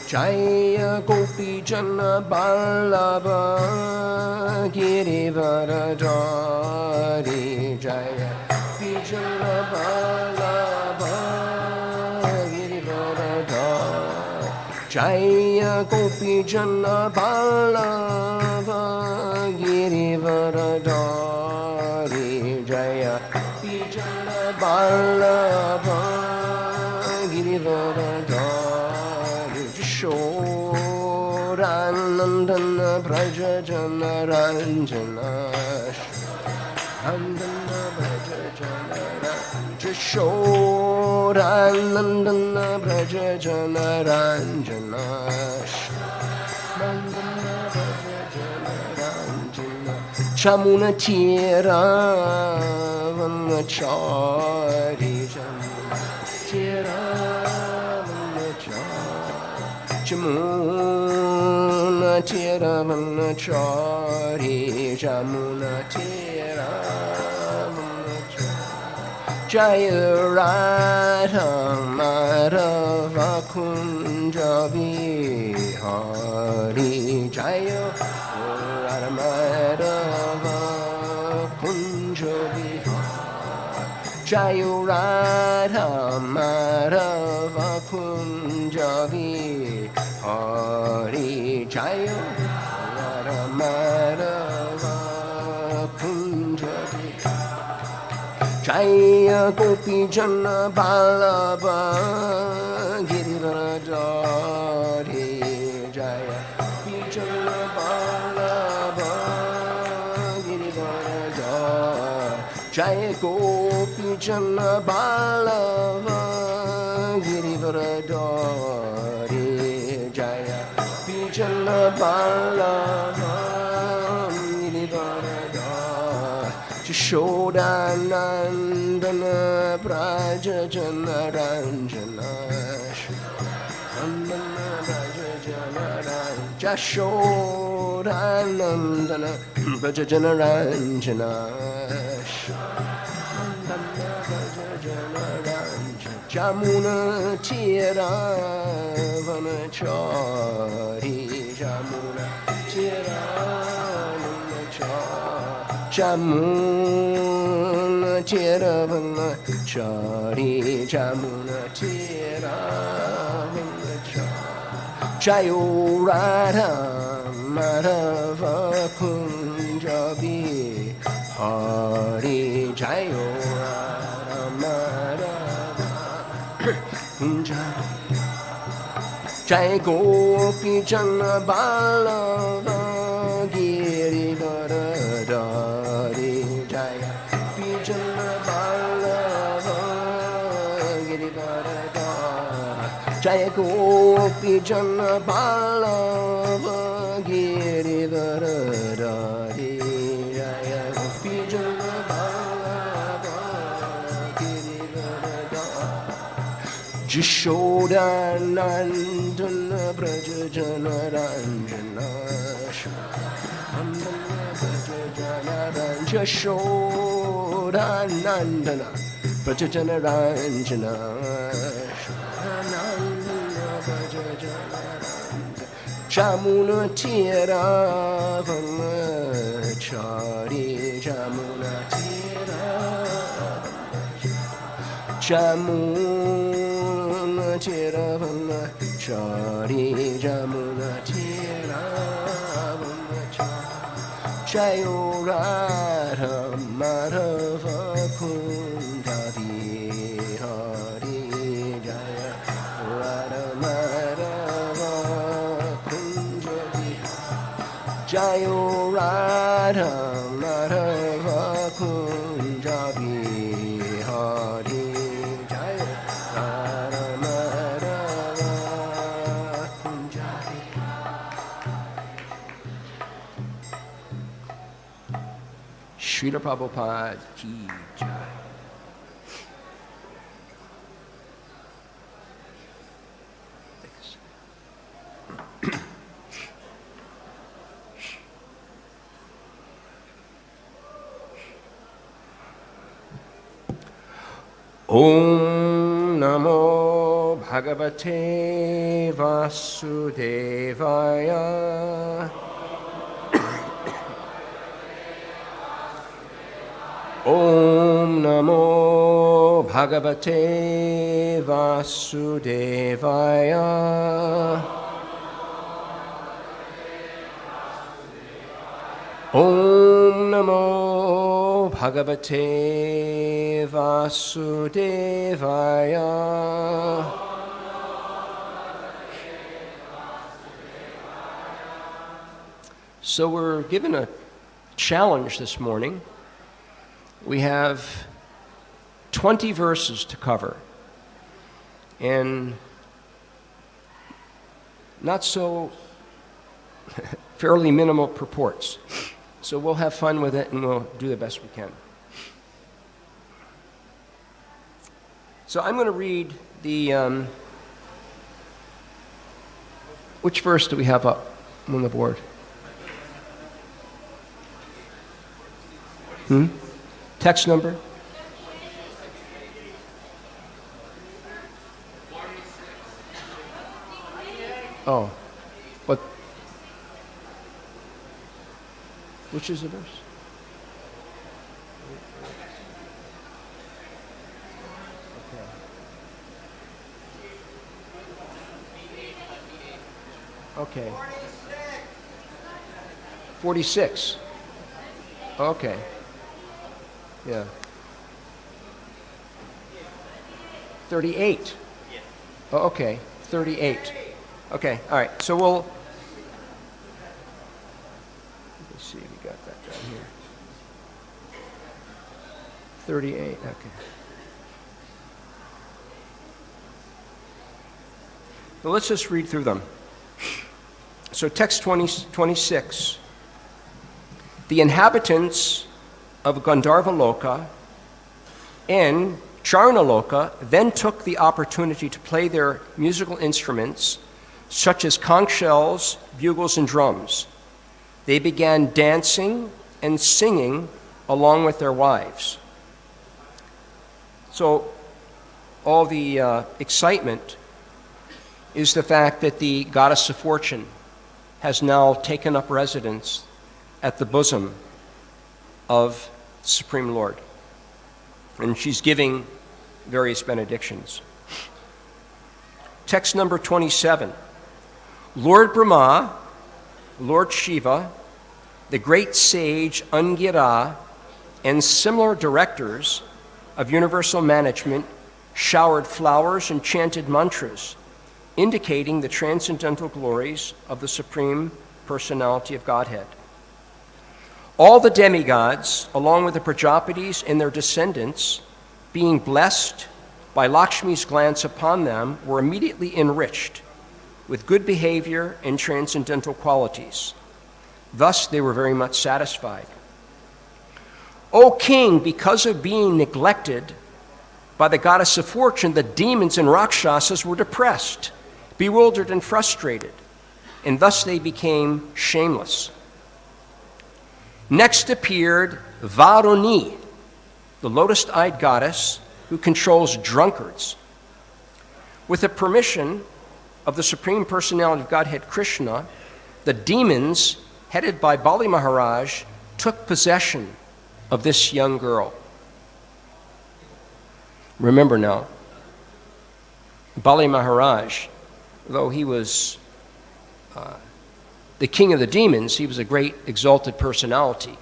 Jaya Gopi Jana Ballabha Girivaradari Jaya Gopi Jana Ballabha Girivaradari Jaya Gopi Jana Ballabha Girivaradari Jaya Gopi Jana Ballabha Girivaradari Shoranandana Braja Jana Ranjana Andana Braja Jana Ranjana Shoranandana Braja Jana Ranjana Andana Braja Jana Ranjana Chamuna Tira Vanachari Chamuna Tira Jamuna Tira Vanachari Jamuna Tira Vanachari Jaya Radha Madhava Kunja Bihari Jaya Radha Madhava Kunja Bihari Jaya Radha Madhava Kunja Bihari Hari Jaya Radha Madhava Kunja Jaya Gopi Jana Ballabha Girivaradari Jaya Gopi Jana Ballabha Girivaradari Jaya Gopi Jana Ballabha Girivaradari Jaya Jana Ballabha Girivaradari Jashodanandana Braja Jana Ranjana Andana Braja Jana Ranjana Jashodanandana Braja Jana Ranjana Andana Braja Jana Ranjana Jamuna Tira Vanachari Jamuna Tira Vanachari Jamuna Tira Vanachari Jamuna Tira Vanachari Jayo Radha Madhava Kunja Bihari Jayo Radha Madhava Kunja Jai Gopi Jana Ballabha Girivaradari Jaya Gopi Jana Ballabha Girivaradari Jaya Gopi Jana Ballabha Girivaradari Jaya Gopi Jana Ballabha Girivaradari Jashodanandana Braja Jana Ranjana Andana Braja Jana Ranjana Jashodanandana Braja Jana Ranjana Shodanandana Braja Jana Ranjana Jamuna Tira Vanachari Jamuna Tira Jamuna Tira Vanachari Jamuna Tira Vanachari Jayo Radha Madhava Kunja Bihari Jaya Radha Madhava Kunja Bihari Jayo Radha Madhava Kunja Bihari Jaya Radha Madhava Kunja Bihari Srila Prabhupada Ki Jai. Om Namo Bhagavate Vasudevaya. Om Namo Bhagavate Vasudevaya. Om Namo Bhagavate Vasudevaya. So we're given a challenge this morning. We have 20 verses to cover, and not so fairly minimal purports. So we'll have fun with it and we'll do the best we can. So I'm going to read the, which verse do we have up on the board? Text number? Oh, but which is the verse? Okay. 46. Okay. Yeah. 38. Oh, okay. 38. Okay. All right. So we'll. Let's see. We got that down here. 38. Okay. So let's just read through them. So text 26. The inhabitants of Gandharva Loka and Charna Loka then took the opportunity to play their musical instruments, such as conch shells, bugles, and drums. They began dancing and singing along with their wives. So all the excitement is the fact that the goddess of fortune has now taken up residence at the bosom of the Supreme Lord. And she's giving various benedictions. Text number 27. Lord Brahma, Lord Shiva, the great sage Angira, and similar directors of universal management showered flowers and chanted mantras, indicating the transcendental glories of the Supreme Personality of Godhead. All the demigods, along with the Prajapatis and their descendants, being blessed by Lakshmi's glance upon them, were immediately enriched with good behavior and transcendental qualities. Thus, they were very much satisfied. O king, because of being neglected by the goddess of fortune, the demons and Rakshasas were depressed, bewildered, and frustrated, and thus they became shameless. Next appeared Varuni, the lotus-eyed goddess who controls drunkards. With the permission of the Supreme Personality of Godhead Krishna, the demons, headed by Bali Maharaj, took possession of this young girl. Remember now, Bali Maharaj, though he was the king of the demons, he was a great exalted personality.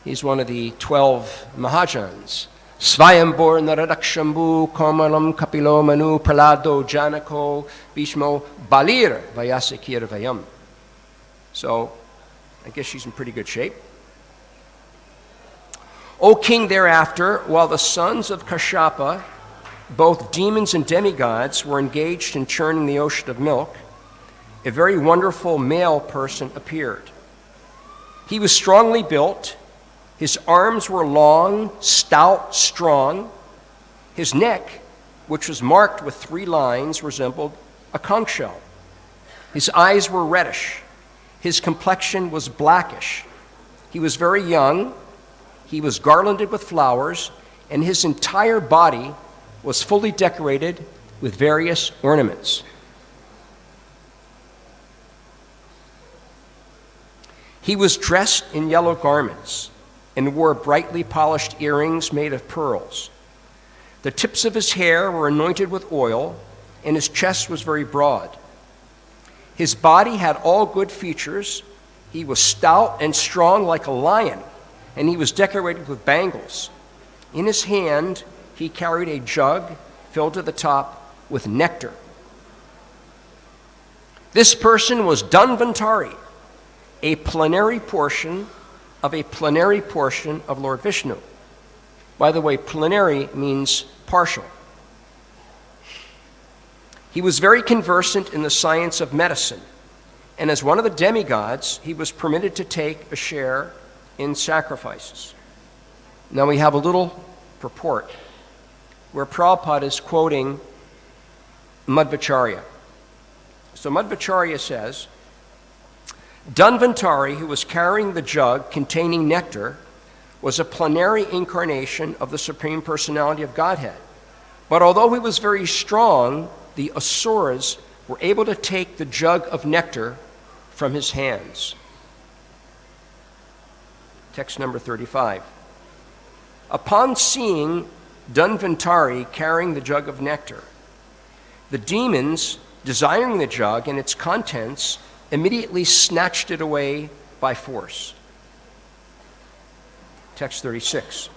He's one of the 12 Mahajans. Svayambur Naradakshambhu Komalam Kapilo Manu Pralado Janako Bhishmo Balir Vayasakir Vayam. So I guess she's in pretty good shape. O king, thereafter, while the sons of Kashyapa, both demons and demigods, were engaged in churning the ocean of milk, a very wonderful male person appeared. He was strongly built. His arms were long, stout, strong. His neck, which was marked with 3 lines, resembled a conch shell. His eyes were reddish. His complexion was blackish. He was very young. He was garlanded with flowers, and his entire body was fully decorated with various ornaments. He was dressed in yellow garments and wore brightly polished earrings made of pearls. The tips of his hair were anointed with oil, and his chest was very broad. His body had all good features. He was stout and strong like a lion, and he was decorated with bangles. In his hand, he carried a jug filled to the top with nectar. This person was Dhanvantari, a plenary portion of Lord Vishnu. By the way, plenary means partial. He was very conversant in the science of medicine, and as one of the demigods, he was permitted to take a share in sacrifices. Now we have a little purport where Prabhupada is quoting Madhvacharya. So Madhvacharya says, Dhanvantari, who was carrying the jug containing nectar, was a plenary incarnation of the Supreme Personality of Godhead. But although he was very strong, the asuras were able to take the jug of nectar from his hands. Text number 35. Upon seeing Dhanvantari carrying the jug of nectar, the demons, desiring the jug and its contents, immediately snatched it away by force. Text 36.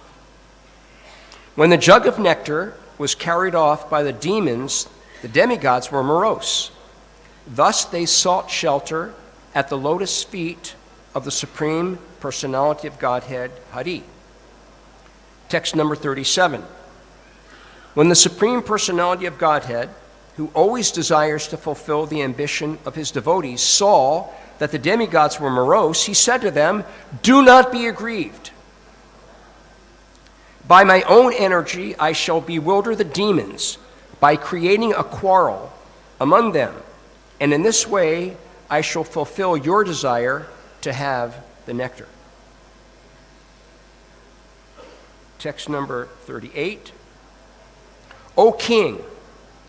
When the jug of nectar was carried off by the demons, the demigods were morose. Thus they sought shelter at the lotus feet of the Supreme Personality of Godhead, Hari. Text number 37. When the Supreme Personality of Godhead, who always desires to fulfill the ambition of his devotees, saw that the demigods were morose, he said to them, "Do not be aggrieved. By my own energy I shall bewilder the demons by creating a quarrel among them, and in this way I shall fulfill your desire to have the nectar." Text number 38. O king,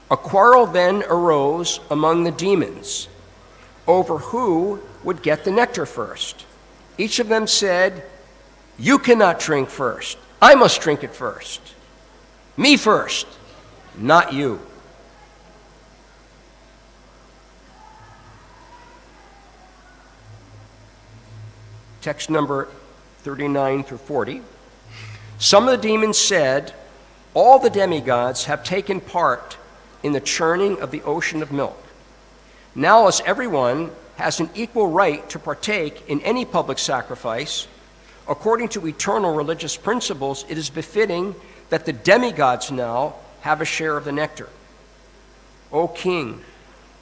a quarrel then arose among the demons over who would get the nectar first. Each of them said, "You cannot drink first. I must drink it first. Me first, not you." Text number 39 through 40. Some of the demons said, "All the demigods have taken part in the churning of the ocean of milk. Now, as everyone has an equal right to partake in any public sacrifice, according to eternal religious principles, it is befitting that the demigods now have a share of the nectar. O king,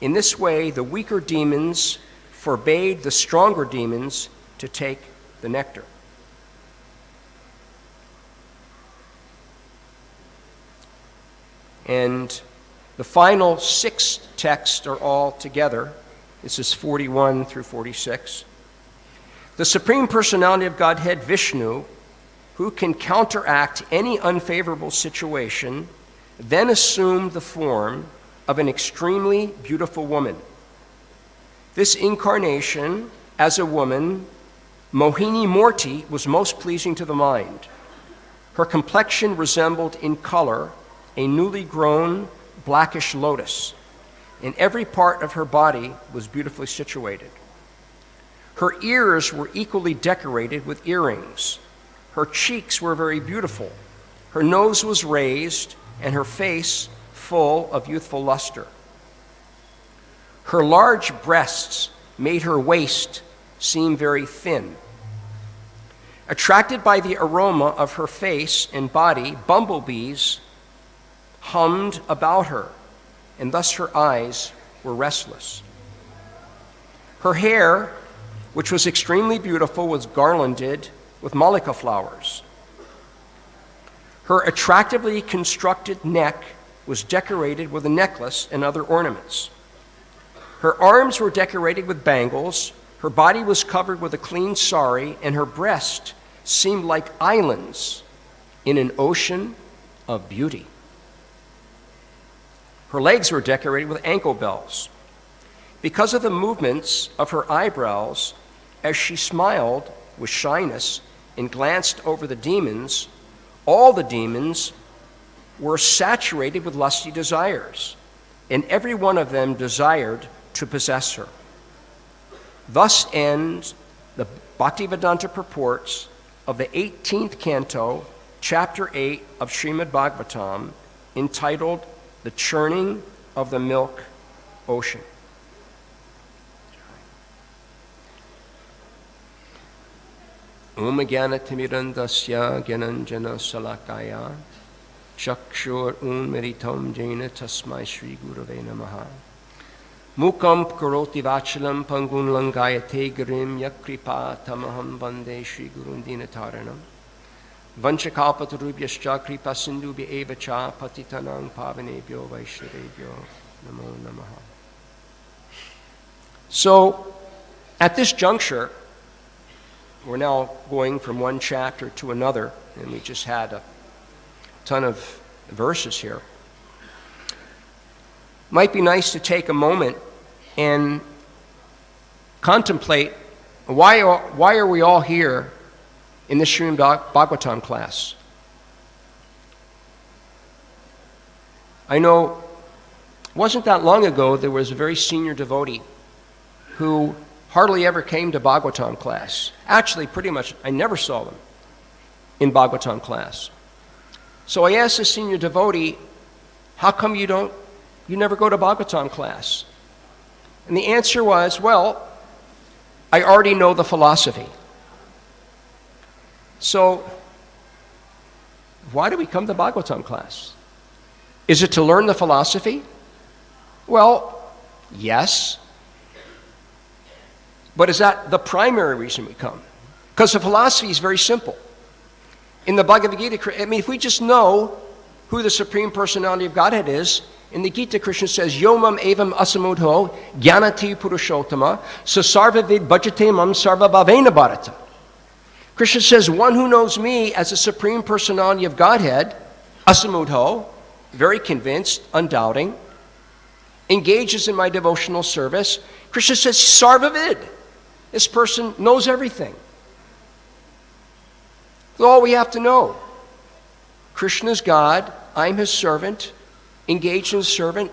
in this way the weaker demons forbade the stronger demons to take the nectar." And the final 6 texts are all together. This is 41 through 46. The Supreme Personality of Godhead, Vishnu, who can counteract any unfavorable situation, then assumed the form of an extremely beautiful woman. This incarnation as a woman, Mohini Murti, was most pleasing to the mind. Her complexion resembled in color a newly grown blackish lotus, and every part of her body was beautifully situated. Her ears were equally decorated with earrings. Her cheeks were very beautiful. Her nose was raised, and her face full of youthful luster. Her large breasts made her waist seem very thin. Attracted by the aroma of her face and body, bumblebees hummed about her, and thus her eyes were restless. Her hair, which was extremely beautiful, was garlanded with malika flowers. Her attractively constructed neck was decorated with a necklace and other ornaments. Her arms were decorated with bangles, her body was covered with a clean sari, and her breast seemed like islands in an ocean of beauty. Her legs were decorated with ankle bells. Because of the movements of her eyebrows, as she smiled with shyness and glanced over the demons, all the demons were saturated with lusty desires, and every one of them desired to possess her. Thus ends the Bhaktivedanta purports of the 18th canto, chapter 8 of Srimad Bhagavatam, entitled The Churning of the Milk Ocean. Om Jnana Timirandasya Gyananjana Salakaya Chakshur Unmeritam Jena Tasmai Shri Gurave Namaha Mukam Karoti Vachalam Pangun Langayate Girim Yakripa Tamaham Vande Shri Gurundina Taranam Vanchakalpatarubhyascha Kripa Sindubhya Eva Cha Patitanang Pavanebhyo Vaishnavebhyo Namo Namaha. So, at this juncture, we're now going from one chapter to another, and we just had a ton of verses here. Might be nice to take a moment and contemplate why are we all here in this Srimad Bhagavatam class. I know it wasn't that long ago there was a very senior devotee who hardly ever came to Bhagavatam class. Actually, pretty much, I never saw them in Bhagavatam class. So I asked this senior devotee, how come you never go to Bhagavatam class? And the answer was, well, I already know the philosophy. So, why do we come to Bhagavatam class? Is it to learn the philosophy? Well, yes. But is that the primary reason we come? Because the philosophy is very simple. In the Bhagavad Gita, if we just know who the Supreme Personality of Godhead is, in the Gita, Krishna says, Yomam evam asamudho jnanati purushottama sasarvavid bhajate mam sarva bhavena bharata. Krishna says, one who knows me as the Supreme Personality of Godhead, asamudho, very convinced, undoubting, engages in my devotional service. Krishna says, sarvavid. This person knows everything. That's all we have to know. Krishna is God, I'm his servant, engaged in his servant.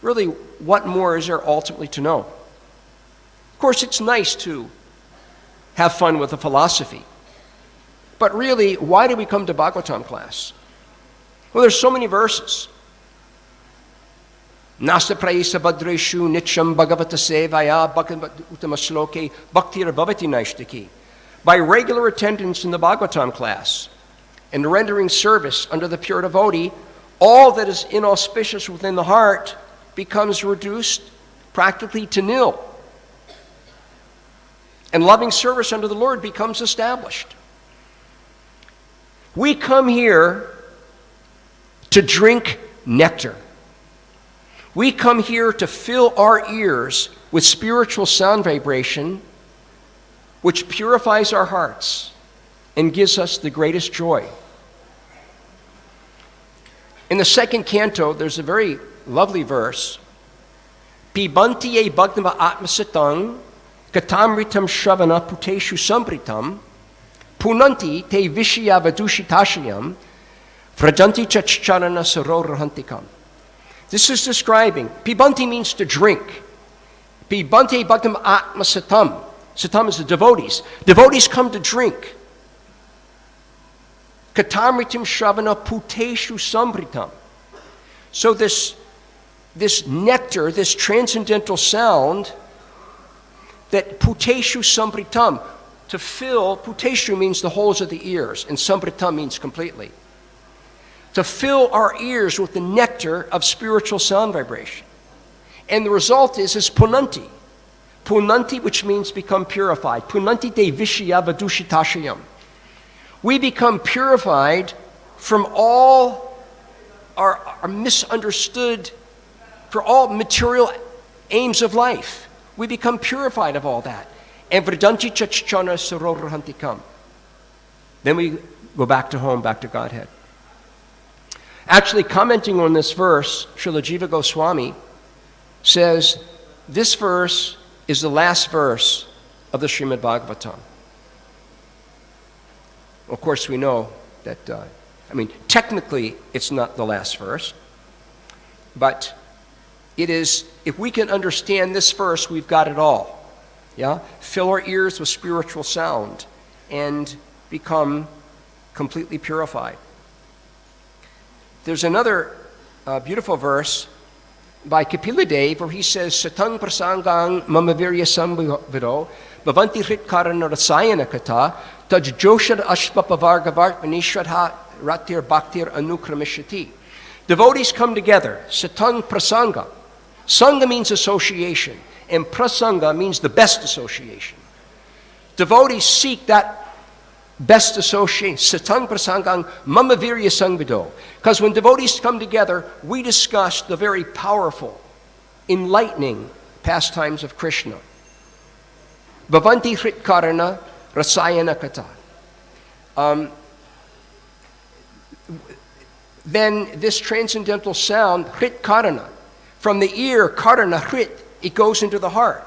Really, what more is there ultimately to know? Of course, it's nice to have fun with the philosophy. But really, why do we come to Bhagavatam class? Well, there's so many verses. Nasta prayisa badreshu nityam bhagavata sevaya bhakti bhaktir bhavati naishtaki. By regular attendance in the Bhagavatam class and rendering service under the pure devotee, all that is inauspicious within the heart becomes reduced practically to nil. And loving service under the Lord becomes established. We come here to drink nectar. We come here to fill our ears with spiritual sound vibration, which purifies our hearts and gives us the greatest joy. In the second canto, there's a very lovely verse. Pibanti ye bhagdava atmasatang katamritam shravana puteshu sambritam punanti te vishya vadushitashayam vrajanti chacharana sarorhantikam. This is describing, pibanti means to drink. Pibanti bhagdava atmasatam. Satam is the devotees. Devotees come to drink. Katamritam shravana puteshu sambritam. So this nectar, this transcendental sound, that puteshu sambritam, to fill, puteshu means the holes of the ears, and sambritam means completely. To fill our ears with the nectar of spiritual sound vibration. And the result is punanti. Punanti, which means become purified. Punanti te vishya vadushitashayam. We become purified from all our misunderstood, for all material aims of life. We become purified of all that. And vrajanti chachchana sarorhantikam. Then we go back to home, back to Godhead. Actually, commenting on this verse, Srila Jiva Goswami says this verse is the last verse of the Srimad Bhagavatam. Of course, we know that, technically it's not the last verse, but it is, if we can understand this verse, we've got it all. Yeah? Fill our ears with spiritual sound and become completely purified. There's another beautiful verse by Kapila Dev where he says, Satang prasangang mamavirya samvido bhavanti hritkarana rasayana kata taj joshad ashpapavargavart manishradha ratir bhaktir anukramishati. Devotees come together, Satang prasanga. Sangha means association, and prasanga means the best association. Devotees seek that best association, satang prasangang mamavirya sangvido. Because when devotees come together, we discuss the very powerful, enlightening pastimes of Krishna. Bhavanti hritkarana rasayana kata. Then this transcendental sound, hritkarana, from the ear, karana, hrit, it goes into the heart.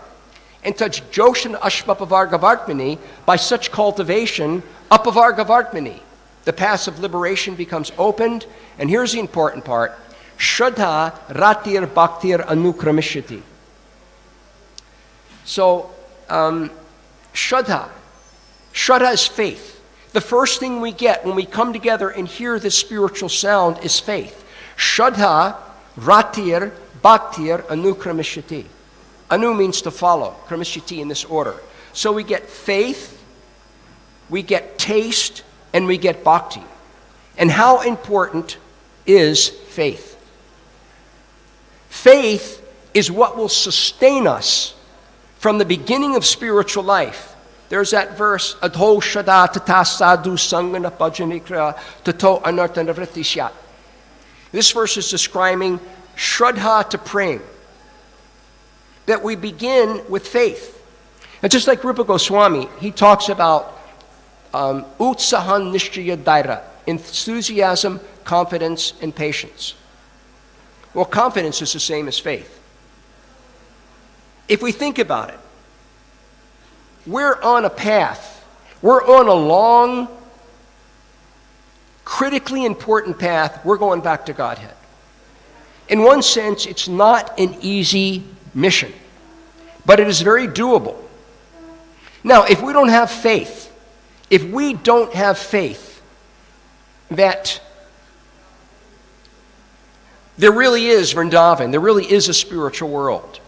And touch joshan ashpapavargavartmani, by such cultivation, apavargavartmani, the path of liberation becomes opened. And here's the important part, shraddha ratir bhaktir anukramishati. So, shraddha is faith. The first thing we get when we come together and hear this spiritual sound is faith. Shraddha ratir bhaktir anukramishati. Anu means to follow, kramishati in this order. So we get faith, we get taste, and we get bhakti. And how important is faith? Faith is what will sustain us from the beginning of spiritual life. There's that verse, Adho Shada Tata Sadhu Sangana Pajanikra Tato Anartanavritishyat. This verse is describing Shraddha to praying. That we begin with faith. And just like Rupa Goswami, he talks about utsahan nishchaya daira, enthusiasm, confidence, and patience. Well, confidence is the same as faith. If we think about it, we're on a path. We're on a long, critically important path. We're going back to Godhead. In one sense, it's not an easy mission, but it is very doable. Now, if we don't have faith that there really is Vrindavan, there really is a spiritual world,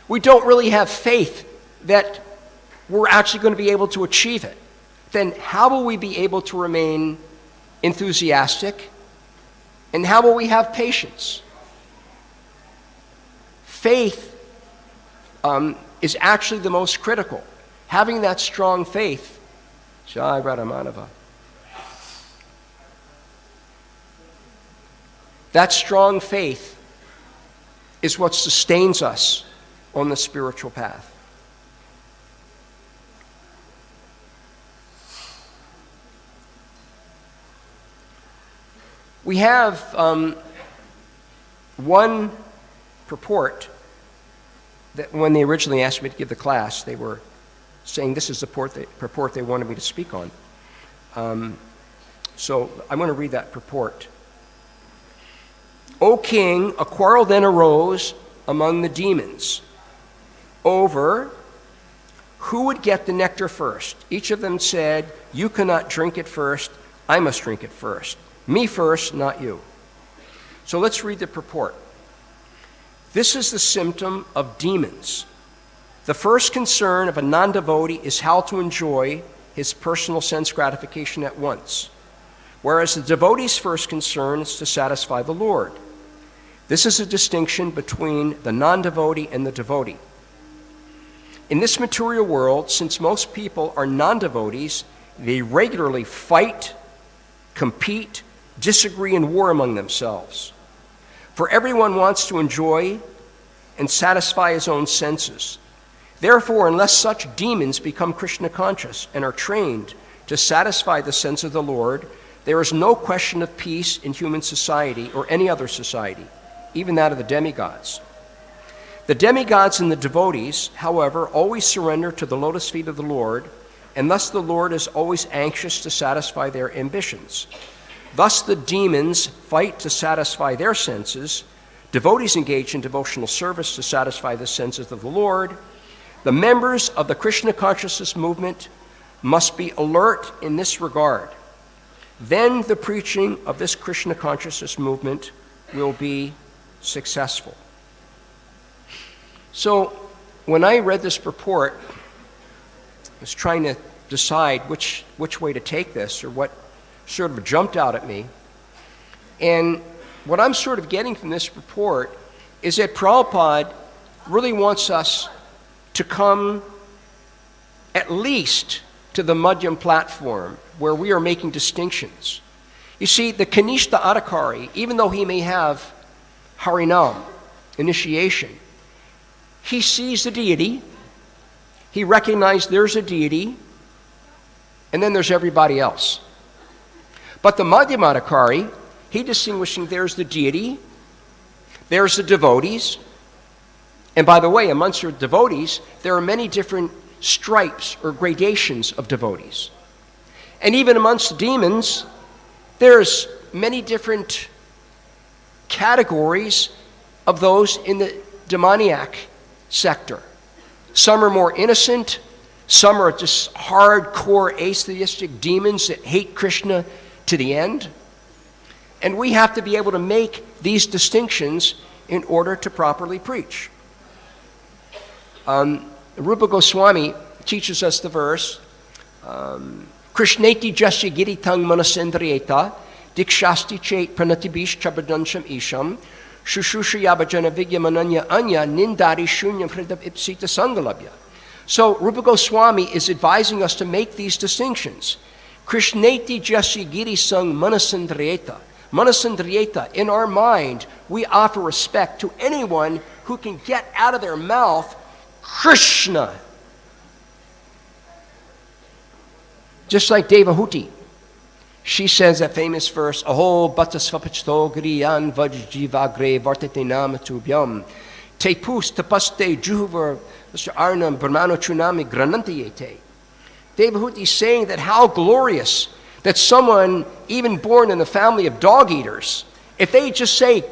we don't really have faith that we're actually going to be able to achieve it, then how will we be able to remain enthusiastic? And how will we have patience? Faith is actually the most critical. Having that strong faith, Jai Radhamanava. That strong faith is what sustains us on the spiritual path. We have one purport that when they originally asked me to give the class, they were saying this is the purport they wanted me to speak on. So I'm going to read that purport. O king, a quarrel then arose among the demons over who would get the nectar first. Each of them said, you cannot drink it first, I must drink it first. Me first, not you. So let's read the purport. This is the symptom of demons. The first concern of a non-devotee is how to enjoy his personal sense gratification at once, whereas the devotee's first concern is to satisfy the Lord. This is a distinction between the non-devotee and the devotee. In this material world, since most people are non-devotees, they regularly fight, compete, disagree, and war among themselves. For everyone wants to enjoy and satisfy his own senses. Therefore, unless such demons become Krishna conscious and are trained to satisfy the sense of the Lord, there is no question of peace in human society or any other society, even that of the demigods. The demigods and the devotees, however, always surrender to the lotus feet of the Lord, and thus the Lord is always anxious to satisfy their ambitions. Thus the demons fight to satisfy their senses. Devotees engage in devotional service to satisfy the senses of the Lord. The members of the Krishna consciousness movement must be alert in this regard. Then the preaching of this Krishna consciousness movement will be successful. So when I read this purport, I was trying to decide which way to take this, or what sort of jumped out at me. And what I'm sort of getting from this report is that Prabhupada really wants us to come at least to the Madhyam platform where we are making distinctions. You see, the Kanishta Adhikari, even though he may have Harinam, initiation, he sees the deity, he recognizes there's a deity, and then there's everybody else. But the Madhyam Adhikari, he distinguishing there's the deity, there's the devotees, and by the way, amongst your devotees, there are many different stripes or gradations of devotees. And even amongst the demons, there's many different categories of those in the demoniac sector. Some are more innocent, some are just hardcore atheistic demons that hate Krishna to the end. And we have to be able to make these distinctions in order to properly preach. Rupa Goswami teaches us the verse, Krishneti jasya giritang manasendriyeta dikshasti chet pranatibish chabadansham isham shushushayabhajana vigyamananya anya nindari shunyam hridab ipsita sangalabhya. So Rupa Goswami is advising us to make these distinctions. Krishneti jasya girisang manasendriyeta. Manasendriyeta, in our mind, we offer respect to anyone who can get out of their mouth Krishna. Just like Devahuti, she says that famous verse, Aho batasvapachto griyan vajjivagre vartate namatubhyam tepus tapaste juhuvar arnam brahmano chunami granantiyete. Devahuti is saying that how glorious that someone, even born in the family of dog eaters, if they just say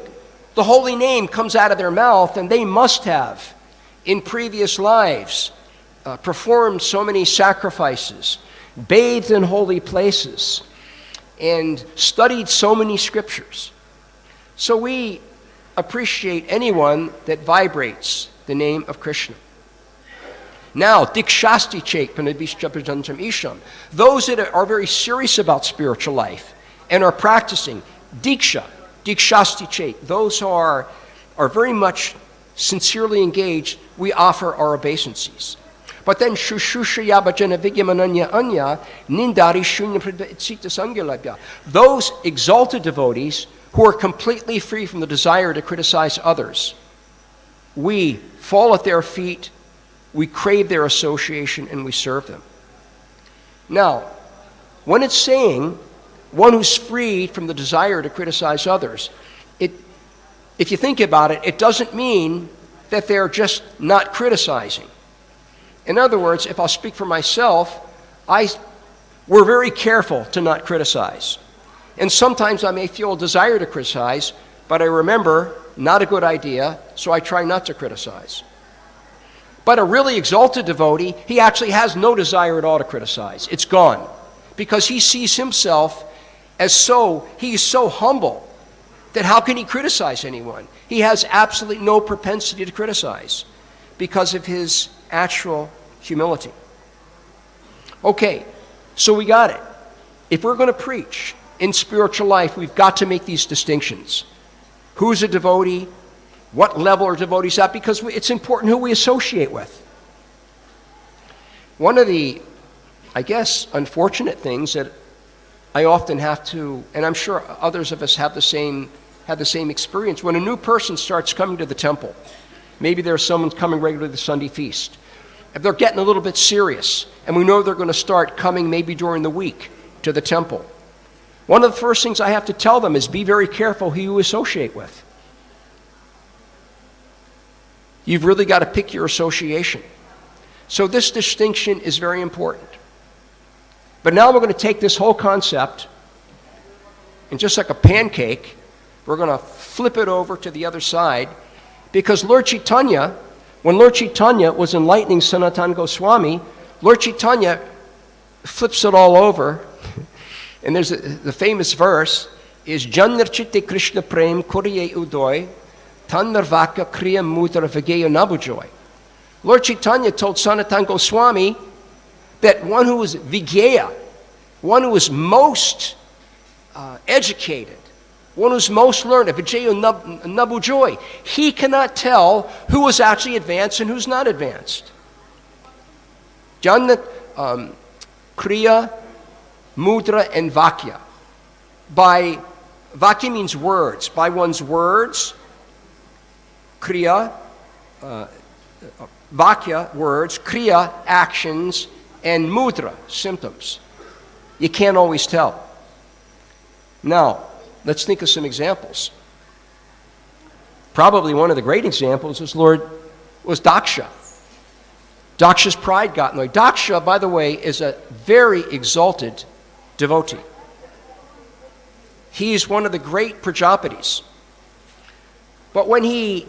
the holy name comes out of their mouth, and they must have, in previous lives, performed so many sacrifices, bathed in holy places, and studied so many scriptures. So we appreciate anyone that vibrates the name of Krishna. Now, dikshasti chek panabishchapajantam isham. Those that are very serious about spiritual life and are practicing diksha, dikshasti chek, those who are very much sincerely engaged, we offer our obeisances. But then shushushayabhajana vigyamananya anya nindari shunya praditsita sangalabhya. Those exalted devotees who are completely free from the desire to criticize others, we fall at their feet, we crave their association, and we serve them. Now, when it's saying one who's freed from the desire to criticize others, if you think about it, it doesn't mean that they're just not criticizing. In other words, if I'll speak for myself, we're very careful to not criticize. And sometimes I may feel a desire to criticize, but I remember, not a good idea, so I try not to criticize. But a really exalted devotee, he actually has no desire at all to criticize. It's gone. Because he sees himself as he's so humble that how can he criticize anyone? He has absolutely no propensity to criticize because of his actual humility. Okay, so we got it. If we're going to preach in spiritual life, we've got to make these distinctions. Who's a devotee? What level are devotees at? Because it's important who we associate with. One of the, I guess, unfortunate things that I often have to, and I'm sure others of us have the same experience, when a new person starts coming to the temple, maybe there's someone coming regularly to the Sunday feast, if they're getting a little bit serious, and we know they're going to start coming maybe during the week to the temple, One of the first things I have to tell them is be very careful who you associate with. You've really got to pick your association. So this distinction is very important. But now we're going to take this whole concept, and just like a pancake, we're going to flip it over to the other side, because Lord Chaitanya, when Lord Chaitanya was enlightening Sanatana Goswami, Lord Chaitanya flips it all over. And there's the famous verse is Jannar Chitte Krishna Prem Kuriye Udoy Tandarvaka Kriya Mudra Vigeya Nabujoy. Lord Chaitanya told Sanatana Goswami that one who was Vigeya, one who was most educated, one who's most learned, Vigeya Nabujoy, he cannot tell who is actually advanced and who's not advanced. Janna Kriya, Mudra, and Vakya. Vakya means words. By one's words, Kriya, Vakya, words, Kriya, actions, and Mudra, symptoms. You can't always tell. Now, let's think of some examples. Probably one of the great examples was Daksha. Daksha's pride got in the way. Daksha, by the way, is a very exalted devotee. He's one of the great Prajapatis. But when he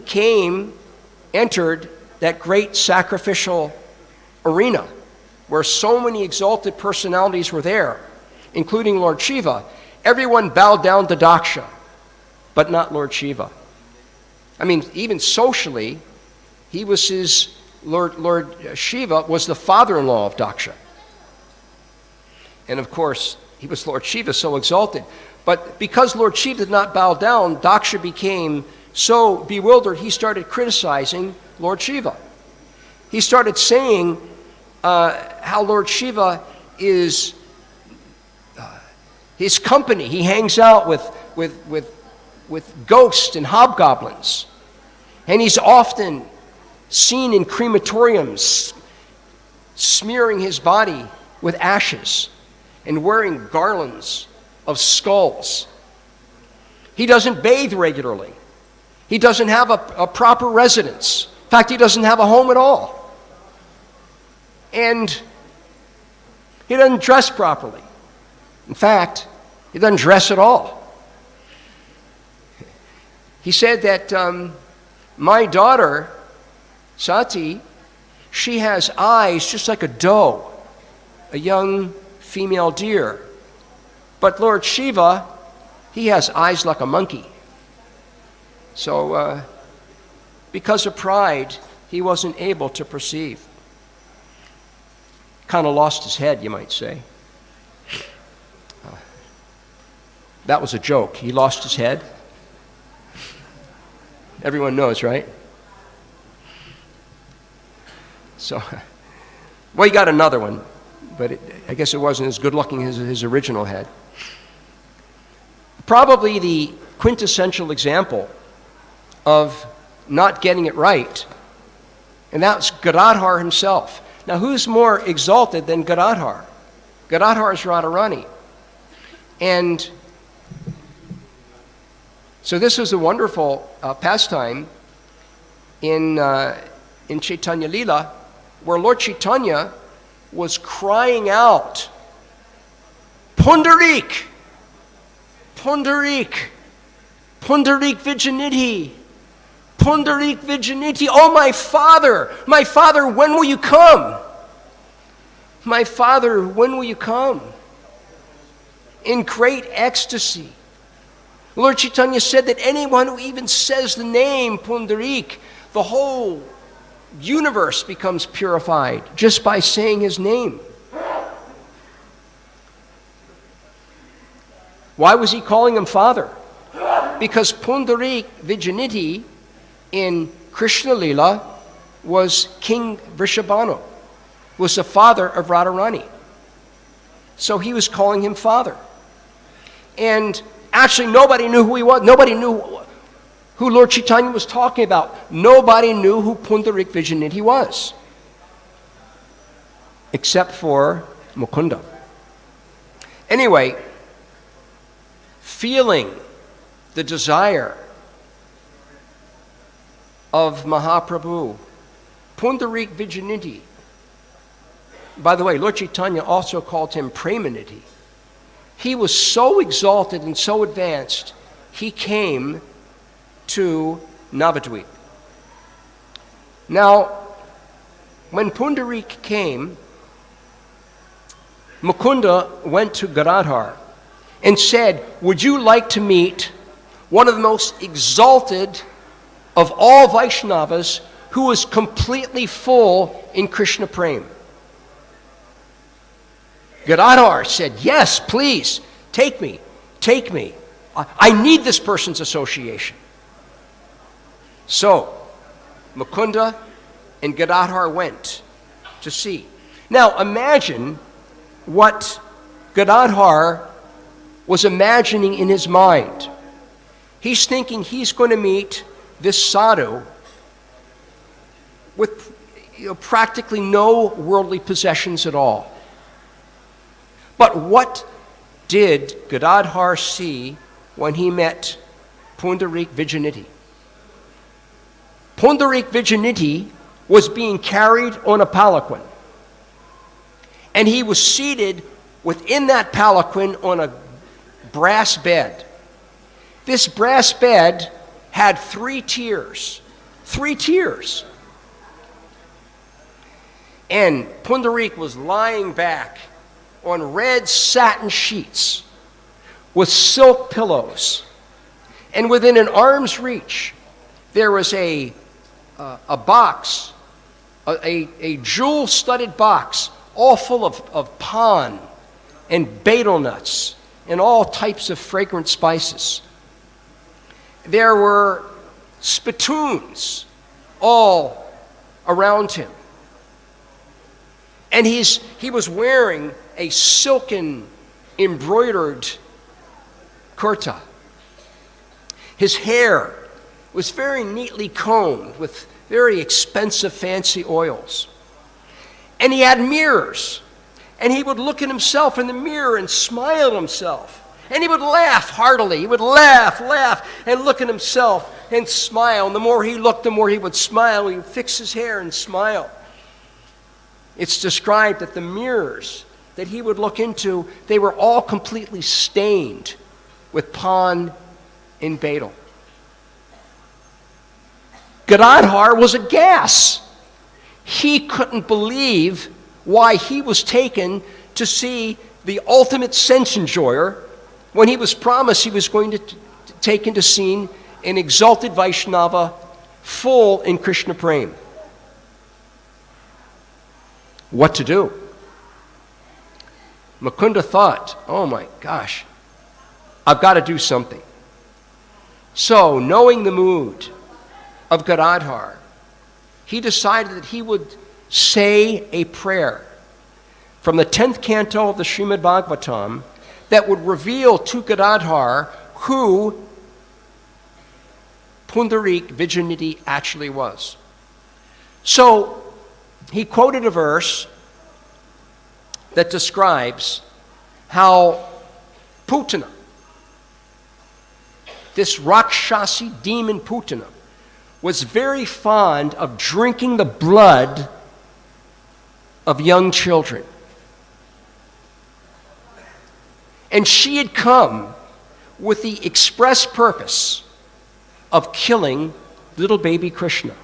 entered that great sacrificial arena where so many exalted personalities were there, including Lord Shiva, everyone bowed down to Daksha, but not Lord Shiva. I mean, even socially, he was Lord Shiva was the father-in-law of Daksha. And of course, he was Lord Shiva, so exalted. But because Lord Shiva did not bow down, Daksha became so bewildered, he started criticizing Lord Shiva. He started saying how Lord Shiva is his company. He hangs out with ghosts and hobgoblins. And he's often seen in crematoriums, smearing his body with ashes and wearing garlands of skulls. He doesn't bathe regularly. He doesn't have a proper residence. In fact, he doesn't have a home at all. And he doesn't dress properly. In fact, he doesn't dress at all. He said that my daughter, Sati, she has eyes just like a doe, a young female deer. But Lord Shiva, he has eyes like a monkey. So, because of pride, he wasn't able to perceive. Kind of lost his head, you might say. That was a joke. He lost his head. Everyone knows, right? So, well, he got another one, but I guess it wasn't as good looking as his original head. Probably the quintessential example of not getting it right, and that's Gadadhar himself. Now, who's more exalted than Gadadhar? Gadadhar is Radharani. And so this was a wonderful pastime in Chaitanya Lila, where Lord Chaitanya was crying out, Pundarik, Pundarik, Pundarik Vijanidhi, Pundarik Vijanidhi, oh my Father, when will you come? My Father, when will you come? In great ecstasy. Lord Chaitanya said that anyone who even says the name Pundarik, the whole universe becomes purified just by saying his name. Why was he calling him Father? Because Pundarik Vijanidhi in Krishna Lila was King Vrishabhanu, was the father of Radharani. So he was calling him Father. And actually nobody knew who he was. Nobody knew who Lord Chaitanya was talking about. Nobody knew who Pundarik Vijanidhi was, except for Mukunda. Anyway, feeling the desire of Mahaprabhu, Pundarik Vijayanidhi. By the way, Lord Chaitanya also called him Premanidhi. He was so exalted and so advanced, he came to Navadvip. Now, when Pundarik came, Mukunda went to Gadadhar and said, "Would you like to meet one of the most exalted of all Vaishnavas who is completely full in Krishna Prem?" Gadadhar said, "Yes, please, take me. I need this person's association." So, Mukunda and Gadadhar went to see. Now, imagine what Gadadhar was imagining in his mind. He's thinking he's going to meet this sadhu with practically no worldly possessions at all. But what did Gadadhar see when he met Pundarik Vijayanidhi? Pundarik Vijayanidhi was being carried on a palanquin, and he was seated within that palanquin on a brass bed. This brass bed had three tiers. And Pundarik was lying back on red satin sheets with silk pillows. And within an arm's reach, there was a box, a jewel-studded box, all full of pan and betel nuts and all types of fragrant spices. There were spittoons all around him. And he was wearing a silken embroidered kurta. His hair was very neatly combed with very expensive fancy oils. And he had mirrors. And he would look at himself in the mirror and smile at himself. And he would laugh heartily. He would laugh, and look at himself and smile. And the more he looked, the more he would smile. He would fix his hair and smile. It's described that the mirrors that he would look into, they were all completely stained with pan and betel. Gadadhar was aghast. He couldn't believe why he was taken to see the ultimate sense enjoyer when he was promised he was going to take into scene an exalted Vaishnava full in Krishna Prem. What to do? Mukunda thought, oh my gosh, I've got to do something. So, knowing the mood of Gadadhar, he decided that he would say a prayer from the 10th canto of the Srimad Bhagavatam that would reveal to Gadadhar who Pundarik Vijayanidhi actually was. So, he quoted a verse that describes how Putana, this Rakshasi demon Putana, was very fond of drinking the blood of young children. And she had come with the express purpose of killing little baby Krishna.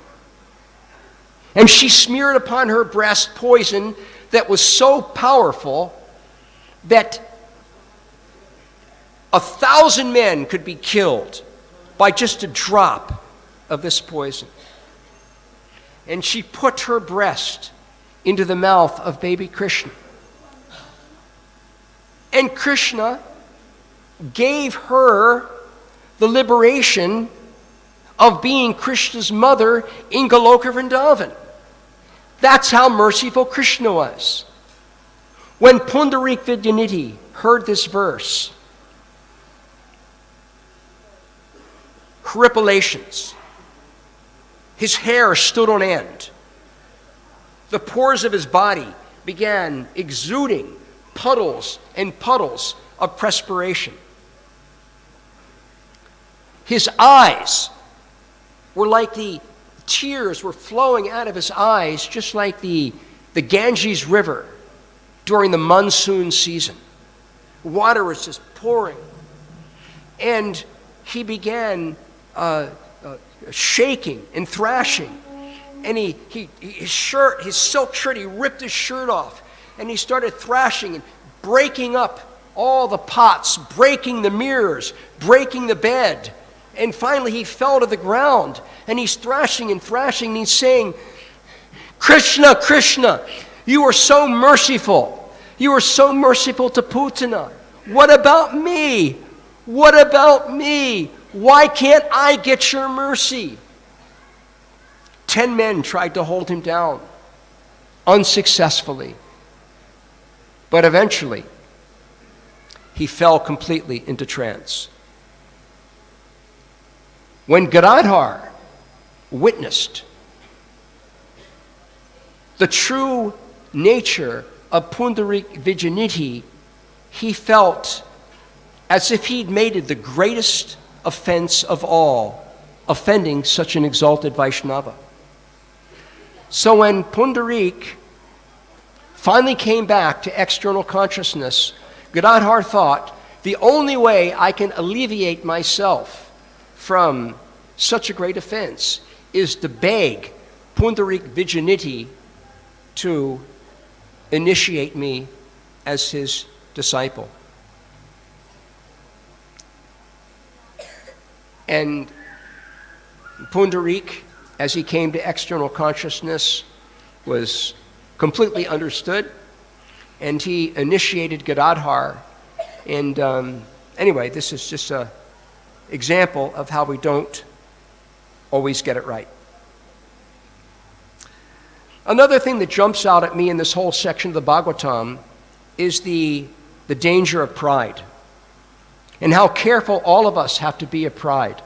And she smeared upon her breast poison that was so powerful that 1,000 men could be killed by just a drop of this poison. And she put her breast into the mouth of baby Krishna. And Krishna gave her the liberation of being Krishna's mother in Goloka Vrindavan. That's how merciful Krishna was. When Pundarik Vijayanidhi heard this verse, horripilations, his hair stood on end. The pores of his body began exuding puddles and puddles of perspiration. His eyes were like the tears were flowing out of his eyes, just like the Ganges River during the monsoon season. Water was just pouring. And he began shaking and thrashing. And his silk shirt, he ripped his shirt off. And he started thrashing and breaking up all the pots, breaking the mirrors, breaking the bed. And finally he fell to the ground. And he's thrashing and thrashing, and he's saying, Krishna, Krishna, you are so merciful. You are so merciful to Putana. What about me? What about me? Why can't I get your mercy? 10 men tried to hold him down, unsuccessfully. But eventually, he fell completely into trance. When Gadadhar witnessed the true nature of Pundarik Vijayanidhi, he felt as if he'd made it the greatest offense of all, offending such an exalted Vaishnava. So when Pundarik finally came back to external consciousness, Gadadhar thought, the only way I can alleviate myself from such a great offense is to beg Pundarik Vijayanidhi to initiate me as his disciple. And Pundarik, as he came to external consciousness, was completely understood, and he initiated Gadadhar. And anyway, this is just an example of how we don't always get it right. Another thing that jumps out at me in this whole section of the Bhagavatam is the danger of pride, and how careful all of us have to be of pride.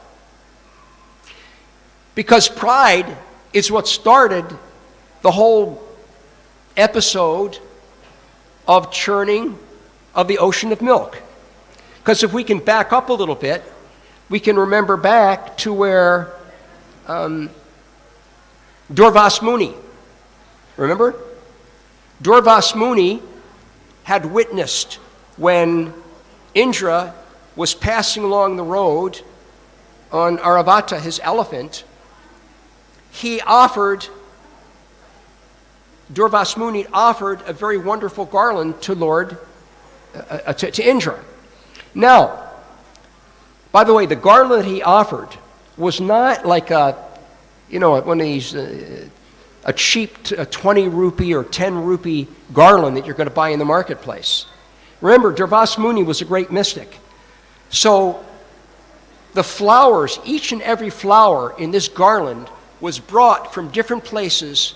Because pride is what started the whole episode of churning of the ocean of milk. Because if we can back up a little bit, we can remember back to where Durvas Muni, remember? Durvas Muni had witnessed when Indra was passing along the road on Airavata, his elephant. Durvas Muni offered a very wonderful garland to to Indra. Now, by the way, the garland that he offered was not like one of these, a cheap 20 rupee or 10 rupee garland that you're going to buy in the marketplace. Remember, Durvas Muni was a great mystic. So the flowers, each and every flower in this garland was brought from different places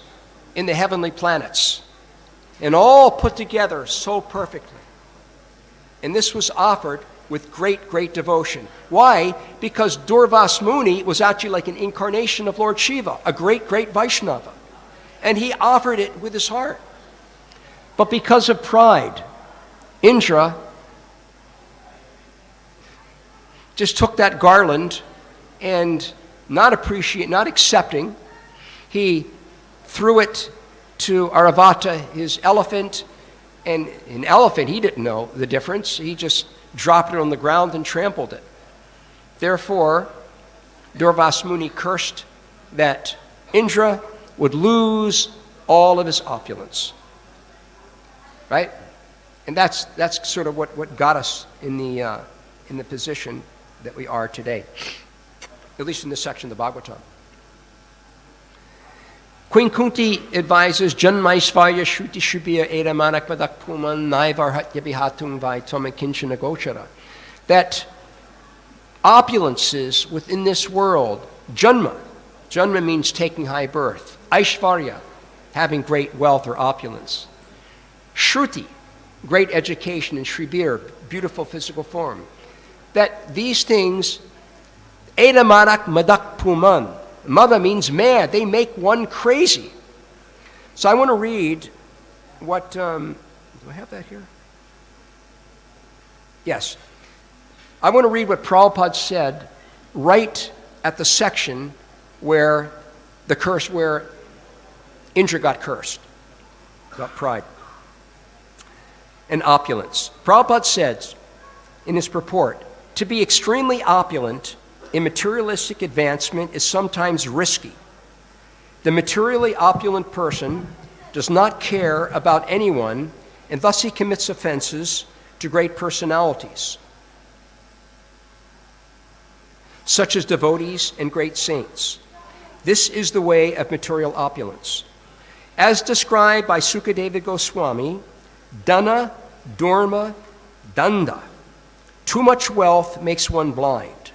in the heavenly planets and all put together so perfectly. And this was offered with great, great devotion. Why? Because Durvas Muni was actually like an incarnation of Lord Shiva, a great, great Vaishnava. And he offered it with his heart. But because of pride, Indra just took that garland and not accepting, he threw it to Airavata, his elephant, and an elephant, he didn't know the difference. He just dropped it on the ground and trampled it. Therefore, Durvas Muni cursed that Indra would lose all of his opulence. Right? And that's sort of what got us in the position that we are today, at least in this section of the Bhagavatam. Queen Kunti advises, Janmaisvarya Shruti Shubhya Edamanak Vadak Puman Naivar Hatyabihatum Vaitoma Kinchana Gochara, that opulences within this world, Janma means taking high birth, Aishvarya, having great wealth or opulence, Shruti, great education, and Shribir, beautiful physical form, that these things, Edamanak Madak Puman, mother means mad. They make one crazy. So I want to read what, do I have that here? Yes. I want to read what Prabhupada said right at the section where where Indra got cursed, got pride and opulence. Prabhupada says in his purport, to be extremely opulent in materialistic advancement is sometimes risky. The materially opulent person does not care about anyone, and thus he commits offenses to great personalities, such as devotees and great saints. This is the way of material opulence. As described by Sukadeva Goswami, Dana, Dorma, Danda. Too much wealth makes one blind.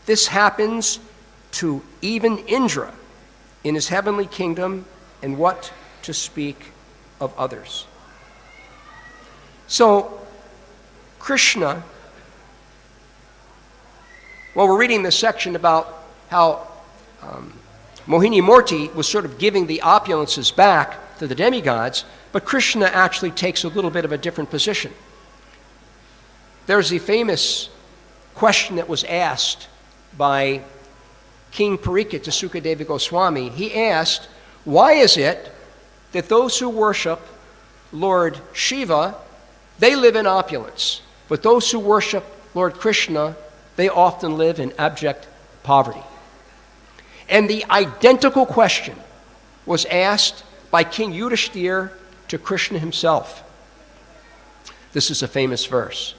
This happens to even Indra in his heavenly kingdom, and what to speak of others. So, Krishna, well, we're reading this section about how Mohini Murti was sort of giving the opulences back to the demigods, but Krishna actually takes a little bit of a different position. There's the famous question that was asked by King Parikshit to Sukadeva Goswami. He asked, why is it that those who worship Lord Shiva, they live in opulence, but those who worship Lord Krishna, they often live in abject poverty? And the identical question was asked by King Yudhishthira to Krishna himself. This is a famous verse.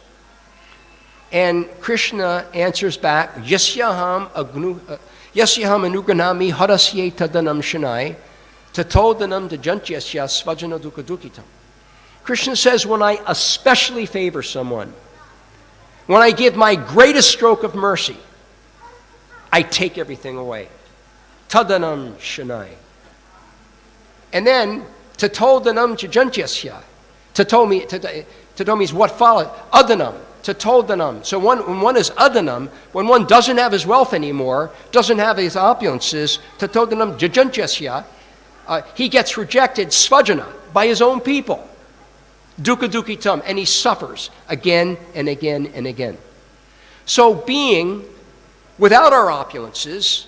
And Krishna answers back, Yasyaham anuganami harasye tadanam shanai tatodanam dajantyasya svajana dukadukitam. Krishna says, when I especially favor someone, when I give my greatest stroke of mercy, I take everything away. Tadanam shanai. And then, tatodanam dajantyasya. Tato means what followed. Adanam. Tatodanam. So when one is adanam, when one doesn't have his wealth anymore, doesn't have his opulences, tatodanam jajantyasya, he gets rejected, svajana, by his own people. Dukkha dukkitam, and he suffers again and again and again. So being without our opulences,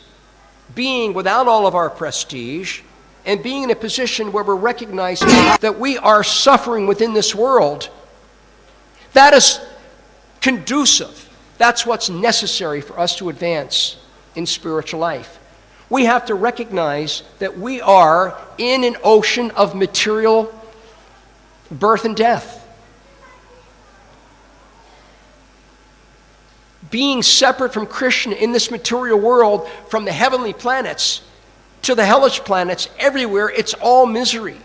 being without all of our prestige, and being in a position where we're recognizing that we are suffering within this world, that is conducive. That's what's necessary for us to advance in spiritual life. We have to recognize that we are in an ocean of material birth and death. Being separate from Krishna in this material world, from the heavenly planets to the hellish planets, everywhere, it's all misery.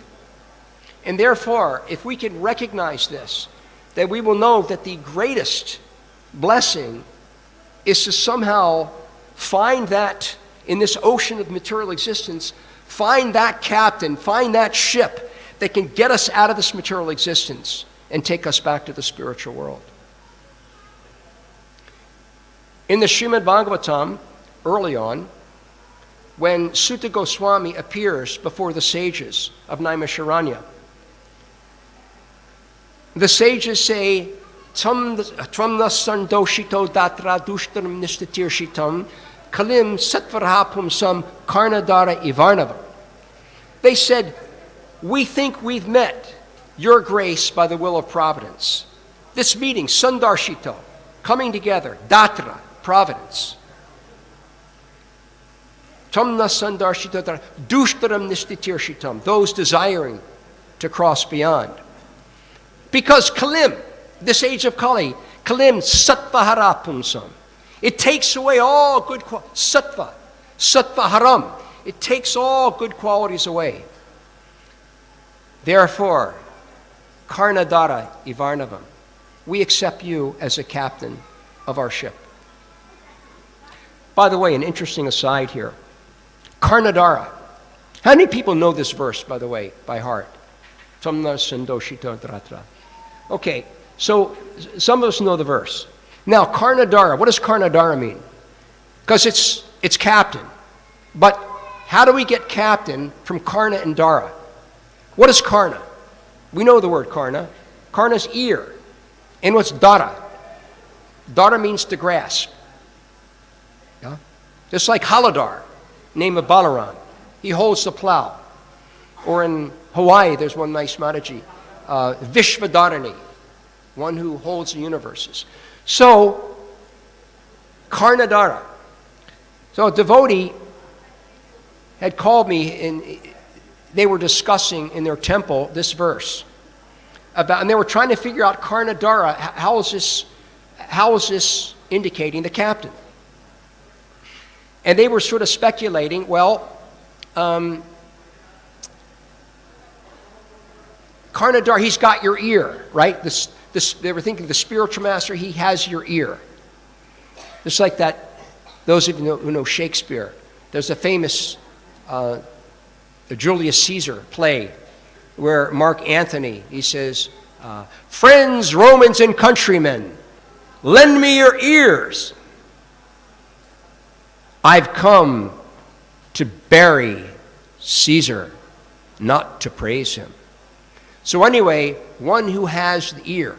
And therefore, if we can recognize this, that we will know that the greatest blessing is to somehow find that, in this ocean of material existence, find that captain, find that ship that can get us out of this material existence and take us back to the spiritual world. In the Srimad Bhagavatam, early on, when Sutta Goswami appears before the sages of Naimisharanya, the sages say, Tvam sandoshito datra dushtaram nishtatirshitam kalim satvarhapum sam karnadara ivarnava. They said, we think we've met your grace by the will of providence. This meeting, sandarshito, coming together, datra, providence. Tamna sandarshito datra dushtaram nishtatirshitam, those desiring to cross beyond. Because Kalim, this age of Kali, Kalim sattva harapumsam. It takes away all good sattva haram. It takes all good qualities away. Therefore, Karnadara Ivarnavam, we accept you as a captain of our ship. By the way, an interesting aside here. Karnadara. How many people know this verse, by the way, by heart? Tamna sandoshita dratra. Okay, so some of us know the verse. Now, Karnadara, what does Karnadara mean? Because it's captain. But how do we get captain from Karna and Dara? What is Karna? We know the word Karna. Karna's ear. And what's Dara? Dara means to grasp. Just like Haladar, name of Balaram. He holds the plow. Or in Hawaii, there's one nice Mataji, Vishvadharani, one who holds the universes. So, Karnadara. So a devotee had called me, and they were discussing in their temple this verse. And they were trying to figure out Karnadara, how is this indicating the captain? And they were sort of speculating, well, Karnadara, he's got your ear, right? They were thinking the spiritual master, he has your ear. Just like that, those of you who know Shakespeare, there's a famous Julius Caesar play where Mark Antony, he says, friends, Romans, and countrymen, lend me your ears. I've come to bury Caesar, not to praise him. So anyway, one who has the ear.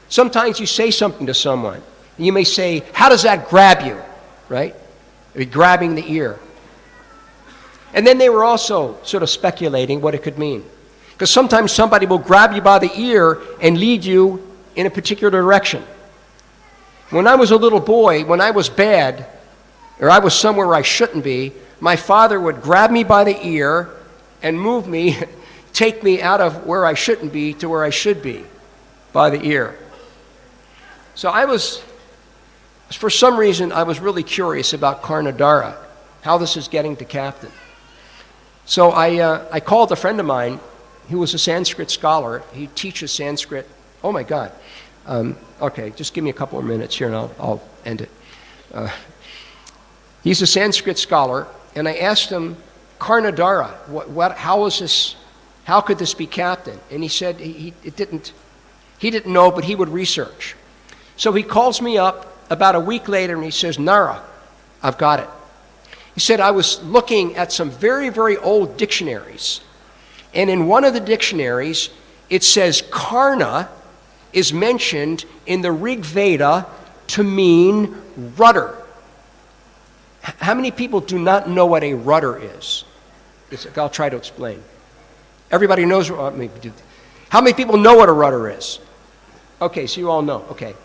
Sometimes you say something to someone, and you may say, how does that grab you, right? You're grabbing the ear. And then they were also sort of speculating what it could mean. Because sometimes somebody will grab you by the ear and lead you in a particular direction. When I was a little boy, when I was bad, or I was somewhere where I shouldn't be, my father would grab me by the ear and move me, take me out of where I shouldn't be to where I should be, by the ear. So for some reason, I was really curious about Karnadara, how this is getting to captain. So I called a friend of mine who was a Sanskrit scholar. He teaches Sanskrit. Oh my God. Okay, just give me a couple of minutes here and I'll end it. He's a Sanskrit scholar, and I asked him, Karnadara, how could this be captain? And he said he didn't know, but he would research. So he calls me up about a week later and he says, Nara, I've got it. He said, I was looking at some very, very old dictionaries, and in one of the dictionaries, it says Karna is mentioned in the Rig Veda to mean rudder. How many people do not know what a rudder is? I'll try to explain. Everybody knows what. How many people know what a rudder is? Okay, so you all know. Okay,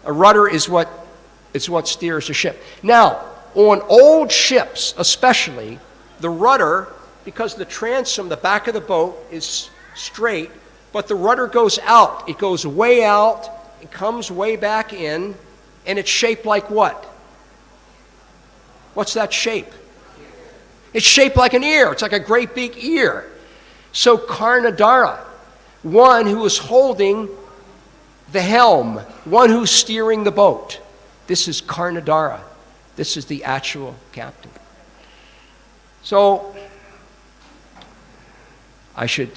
a rudder is what steers a ship. Now, on old ships, especially, the rudder, because the transom, the back of the boat, is straight, but the rudder goes out. It goes way out, it comes way back in, and it's shaped like what? What's that shape? It's shaped like an ear. It's like a great big ear. So Karnadara, one who is holding the helm, one who's steering the boat. This is Karnadara. This is the actual captain. So I should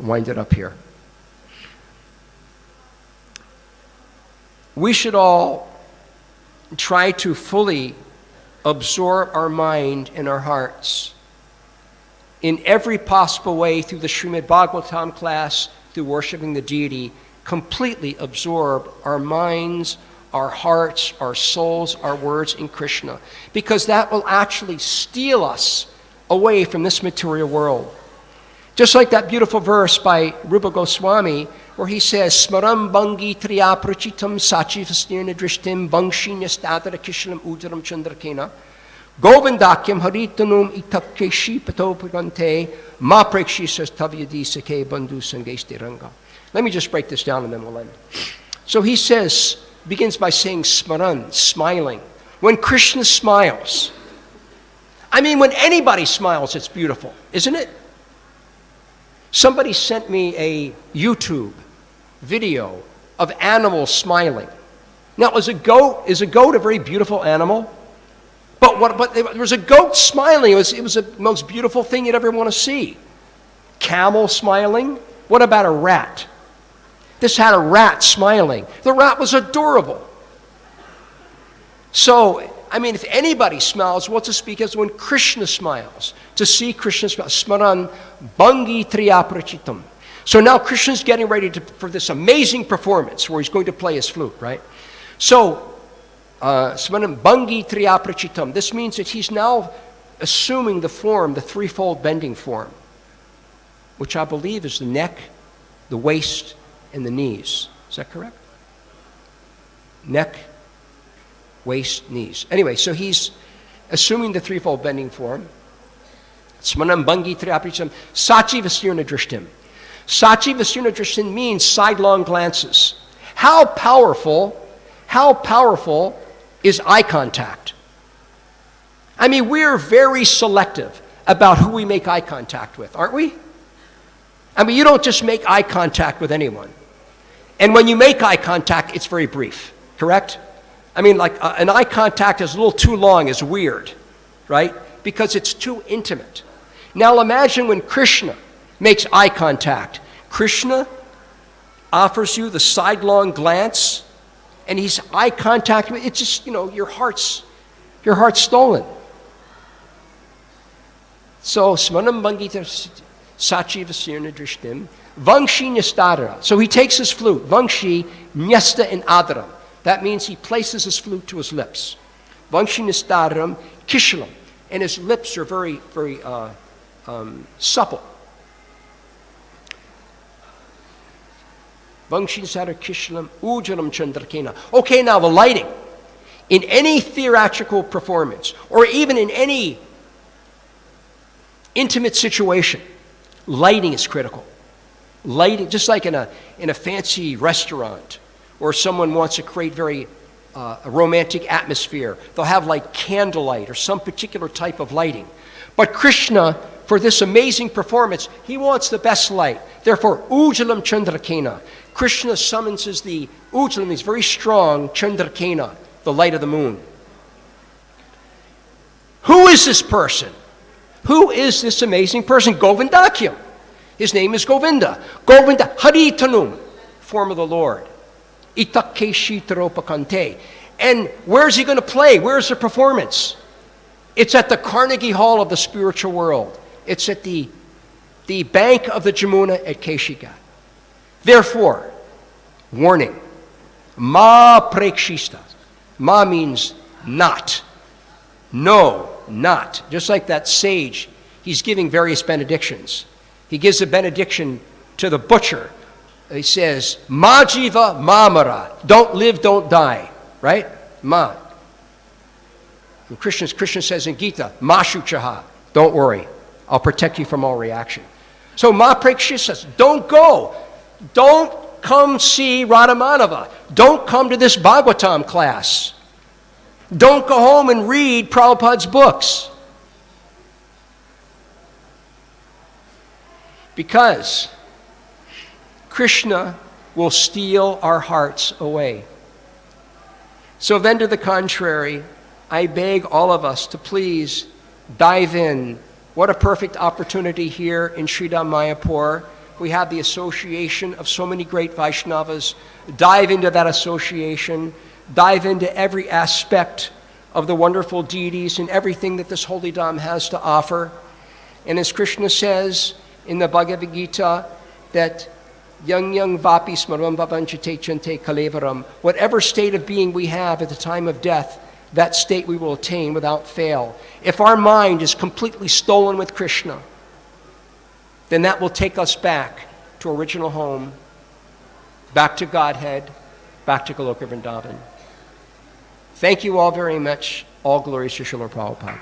wind it up here. We should all try to fully absorb our mind and our hearts in every possible way through the Srimad Bhagavatam class, through worshiping the deity, completely absorb our minds, our hearts, our souls, our words in Krishna, because that will actually steal us away from this material world. Just like that beautiful verse by Rupa Goswami, where he says, Smaram bangi triyaprachitam sachivasnirna drishtim bangshinyastadara kishalam udaram chandrakena govindakyam haritanum itapkeshi patopagante ma prekshishas tavyadisake bandhu sangeste ranga. Let me just break this down and then we'll end. So he says, begins by saying smaran, smiling. When Krishna smiles, I mean, when anybody smiles, it's beautiful, isn't it? Somebody sent me a YouTube video of animals smiling. Now, is a goat a very beautiful animal? But there was a goat smiling. It was the most beautiful thing you'd ever want to see. Camel smiling. What about a rat? This had a rat smiling. The rat was adorable. So, I mean, if anybody smiles, what to speak as when Krishna smiles? To see Krishna smile. Smaran bangi triyaprachitam. So now Krishna's getting ready for this amazing performance where he's going to play his flute, right? So Smanam Bhangi Triaprachitam. This means that he's now assuming the form, the threefold bending form, which I believe is the neck, the waist, and the knees. Is that correct? Neck, waist, knees. Anyway, so he's assuming the threefold bending form. Smanam Bhangi Triaprachitam. Sachi Vasirna Drishtim. Sachi Vasirna Drishtim means sidelong glances. How powerful is eye contact? I mean, we're very selective about who we make eye contact with, aren't we? I mean, you don't just make eye contact with anyone. And when you make eye contact, it's very brief, correct? I mean, like an eye contact is a little too long is weird, right? Because it's too intimate. Now imagine when Krishna makes eye contact. Krishna offers you the sidelong glance, and he's eye contact. It's just, your heart's stolen. So, Smanam Bhangita Sachi Vasirna Drishtim, Vangshi Nyastadara. So he takes his flute, Vangshi Nyasta in Adaram. That means he places his flute to his lips. Vangshi Nyastadaram Kishalam. And his lips are very, very supple. Vangshi Nyastadara Kishalam Ujalam Chandrakena. Okay, now the lighting. In any theatrical performance, or even in any intimate situation, lighting is critical. Lighting, just like in a fancy restaurant, or someone wants to create a romantic atmosphere, they'll have like candlelight or some particular type of lighting. But Krishna, for this amazing performance, he wants the best light. Therefore, Ujalam Chandrakena. Krishna summons the Ujalam, he's very strong, Chandrakena, the light of the moon. Who is this person? Who is this amazing person? Govindakyam. His name is Govinda. Govinda, Hari Tanum, form of the Lord. Itakeshi Taropakante. And where's he going to play? Where's the performance? It's at the Carnegie Hall of the spiritual world. It's at the bank of the Jamuna at Keshigat. Therefore, warning, Ma Prekshista. Ma means not. No, not. Just like that sage, he's giving various benedictions. He gives a benediction to the butcher. He says, Ma jiva, ma mara. Don't live, don't die. Right? Ma. And Krishna says in Gita, Ma shuchaha. Don't worry. I'll protect you from all reaction. So Ma Prekshita says, don't go. Don't come see Radhamanava. Don't come to this Bhagavatam class. Don't go home and read Prabhupada's books. Because Krishna will steal our hearts away. So then, to the contrary, I beg all of us to please dive in. What a perfect opportunity here in Sridham Mayapur. We have the association of so many great Vaishnavas. Dive into that association. Dive into every aspect of the wonderful deities and everything that this holy dham has to offer. And as Krishna says in the Bhagavad Gita, that yang vapi smaram bhavanchate chante kalevaram, whatever state of being we have at the time of death, that state we will attain without fail. If our mind is completely stolen with Krishna, then that will take us back to original home, back to Godhead, back to Goloka Vrindavan. Thank you all very much. All glories to Srila Prabhupada.